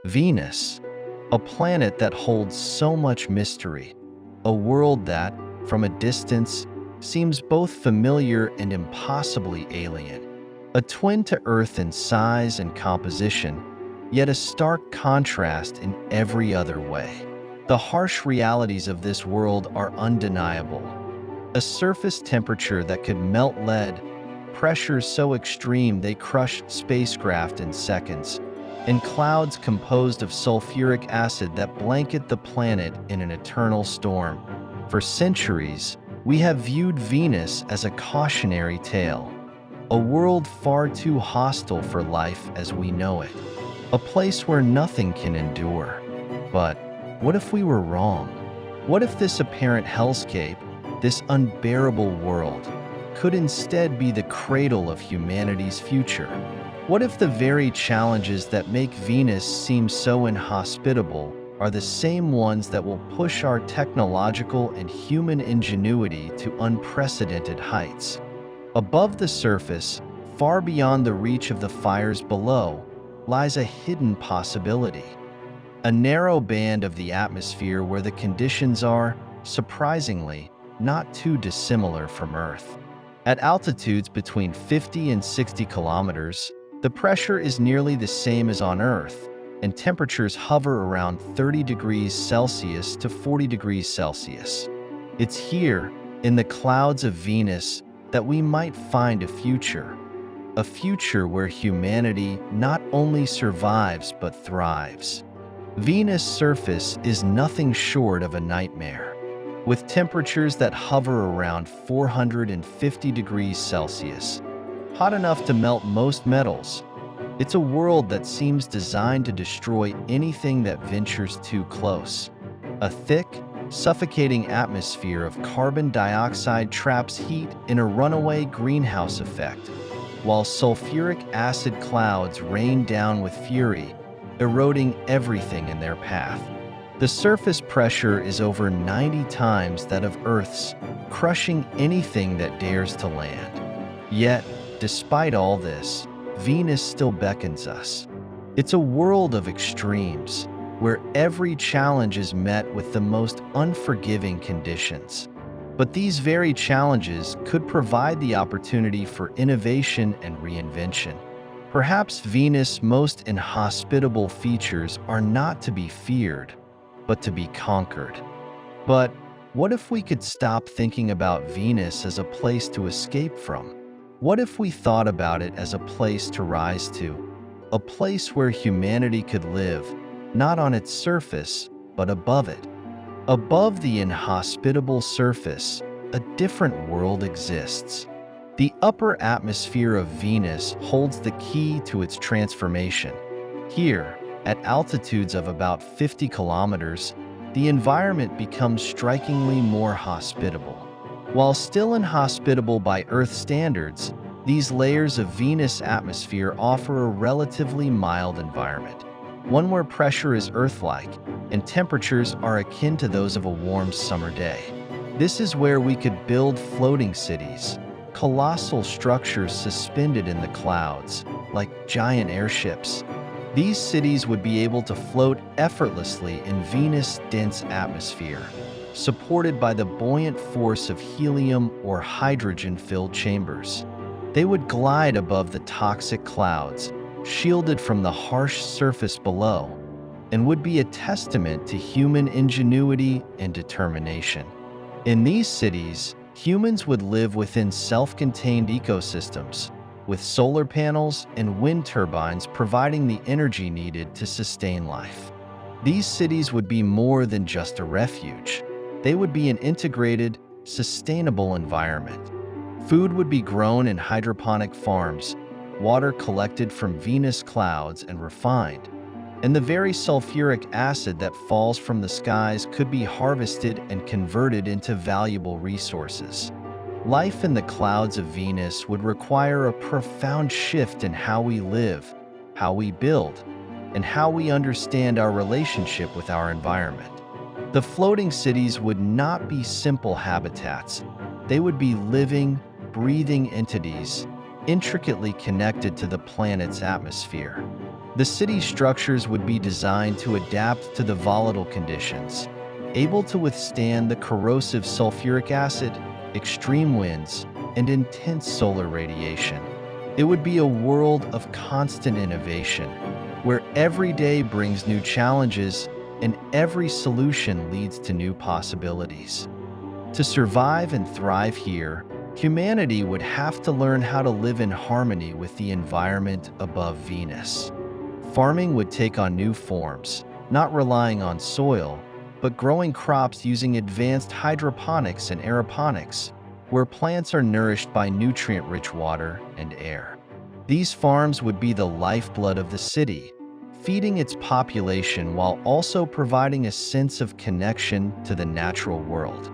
Venus, a planet that holds so much mystery, a world that, from a distance, seems both familiar and impossibly alien. A twin to Earth in size and composition, yet a stark contrast in every other way. The harsh realities of this world are undeniable. A surface temperature that could melt lead, pressures so extreme they crush spacecraft in seconds, and clouds composed of sulfuric acid that blanket the planet in an eternal storm. For centuries, we have viewed Venus as a cautionary tale, a world far too hostile for life as we know it, a place where nothing can endure. But what if we were wrong? What if this apparent hellscape, this unbearable world, could instead be the cradle of humanity's future? What if the very challenges that make Venus seem so inhospitable are the same ones that will push our technological and human ingenuity to unprecedented heights? Above the surface, far beyond the reach of the fires below, lies a hidden possibility. A narrow band of the atmosphere where the conditions are, surprisingly, not too dissimilar from Earth. At altitudes between 50 and 60 kilometers, the pressure is nearly the same as on Earth, and temperatures hover around 30 degrees Celsius to 40 degrees Celsius. It's here, in the clouds of Venus, that we might find a future where humanity not only survives but thrives. Venus' surface is nothing short of a nightmare. With temperatures that hover around 450 degrees Celsius, hot enough to melt most metals, it's a world that seems designed to destroy anything that ventures too close. A thick, suffocating atmosphere of carbon dioxide traps heat in a runaway greenhouse effect, while sulfuric acid clouds rain down with fury, eroding everything in their path. The surface pressure is over 90 times that of Earth's, crushing anything that dares to land. Yet, despite all this, Venus still beckons us. It's a world of extremes, where every challenge is met with the most unforgiving conditions. But these very challenges could provide the opportunity for innovation and reinvention. Perhaps Venus' most inhospitable features are not to be feared, but to be conquered. But what if we could stop thinking about Venus as a place to escape from? What if we thought about it as a place to rise to? A place where humanity could live, not on its surface, but above it. Above the inhospitable surface, a different world exists. The upper atmosphere of Venus holds the key to its transformation. Here, at altitudes of about 50 kilometers, the environment becomes strikingly more hospitable. While still inhospitable by Earth standards, these layers of Venus atmosphere offer a relatively mild environment, one where pressure is Earth-like and temperatures are akin to those of a warm summer day. This is where we could build floating cities, colossal structures suspended in the clouds, like giant airships. These cities would be able to float effortlessly in Venus' dense atmosphere, supported by the buoyant force of helium or hydrogen-filled chambers. They would glide above the toxic clouds, shielded from the harsh surface below, and would be a testament to human ingenuity and determination. In these cities, humans would live within self-contained ecosystems, with solar panels and wind turbines providing the energy needed to sustain life. These cities would be more than just a refuge. They would be an integrated, sustainable environment. Food would be grown in hydroponic farms, water collected from Venus clouds and refined, and the very sulfuric acid that falls from the skies could be harvested and converted into valuable resources. Life in the clouds of Venus would require a profound shift in how we live, how we build, and how we understand our relationship with our environment. The floating cities would not be simple habitats. They would be living, breathing entities, intricately connected to the planet's atmosphere. The city's structures would be designed to adapt to the volatile conditions, able to withstand the corrosive sulfuric acid, extreme winds, and intense solar radiation. It would be a world of constant innovation, where every day brings new challenges and every solution leads to new possibilities. To survive and thrive here, humanity would have to learn how to live in harmony with the environment above Venus. Farming would take on new forms, not relying on soil, but growing crops using advanced hydroponics and aeroponics, where plants are nourished by nutrient-rich water and air. These farms would be the lifeblood of the city, feeding its population while also providing a sense of connection to the natural world.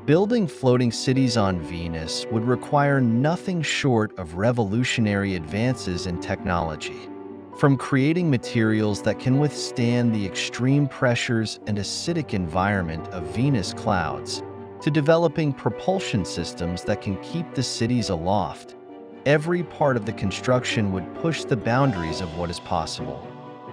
Building floating cities on Venus would require nothing short of revolutionary advances in technology. From creating materials that can withstand the extreme pressures and acidic environment of Venus clouds, to developing propulsion systems that can keep the cities aloft, every part of the construction would push the boundaries of what is possible.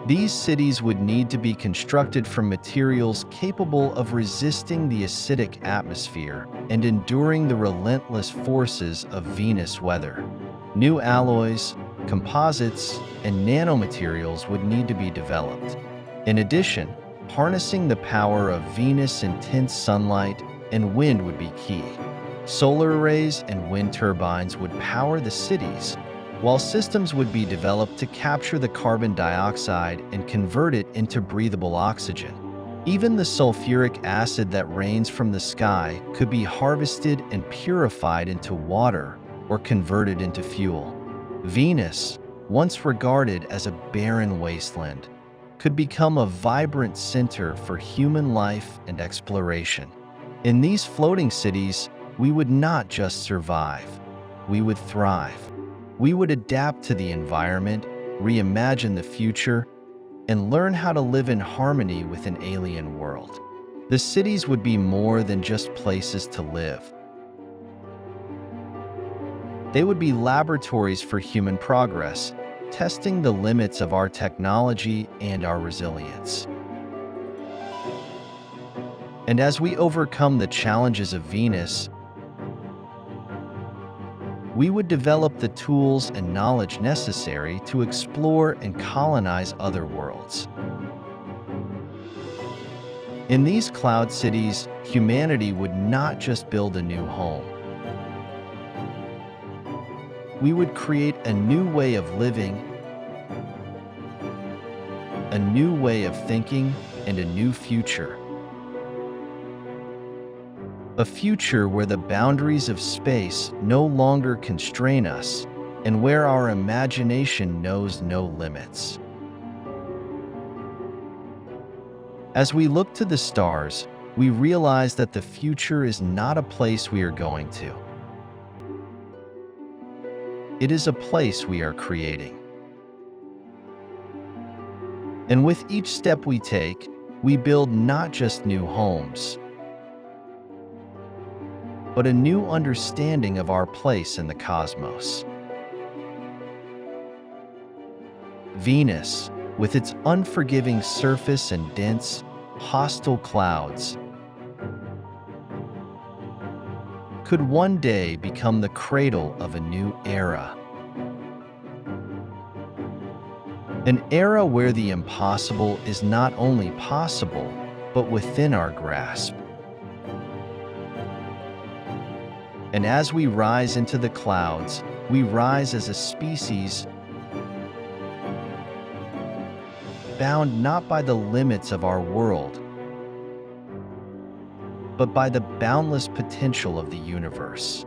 These cities would need to be constructed from materials capable of resisting the acidic atmosphere and enduring the relentless forces of Venus weather. New alloys, composites, and nanomaterials would need to be developed. In addition, harnessing the power of Venus' intense sunlight and wind would be key. Solar arrays and wind turbines would power the cities, while systems would be developed to capture the carbon dioxide and convert it into breathable oxygen. Even the sulfuric acid that rains from the sky could be harvested and purified into water or converted into fuel. Venus, once regarded as a barren wasteland, could become a vibrant center for human life and exploration. In these floating cities, we would not just survive, we would thrive. We would adapt to the environment, reimagine the future, and learn how to live in harmony with an alien world. The cities would be more than just places to live. They would be laboratories for human progress, testing the limits of our technology and our resilience. And as we overcome the challenges of Venus, we would develop the tools and knowledge necessary to explore and colonize other worlds. In these cloud cities, humanity would not just build a new home. We would create a new way of living, a new way of thinking, and a new future. A future where the boundaries of space no longer constrain us and where our imagination knows no limits. As we look to the stars, we realize that the future is not a place we are going to. It is a place we are creating. And with each step we take, we build not just new homes, but a new understanding of our place in the cosmos. Venus, with its unforgiving surface and dense, hostile clouds, could one day become the cradle of a new era. An era where the impossible is not only possible, but within our grasp. And as we rise into the clouds, we rise as a species, bound not by the limits of our world, but by the boundless potential of the universe.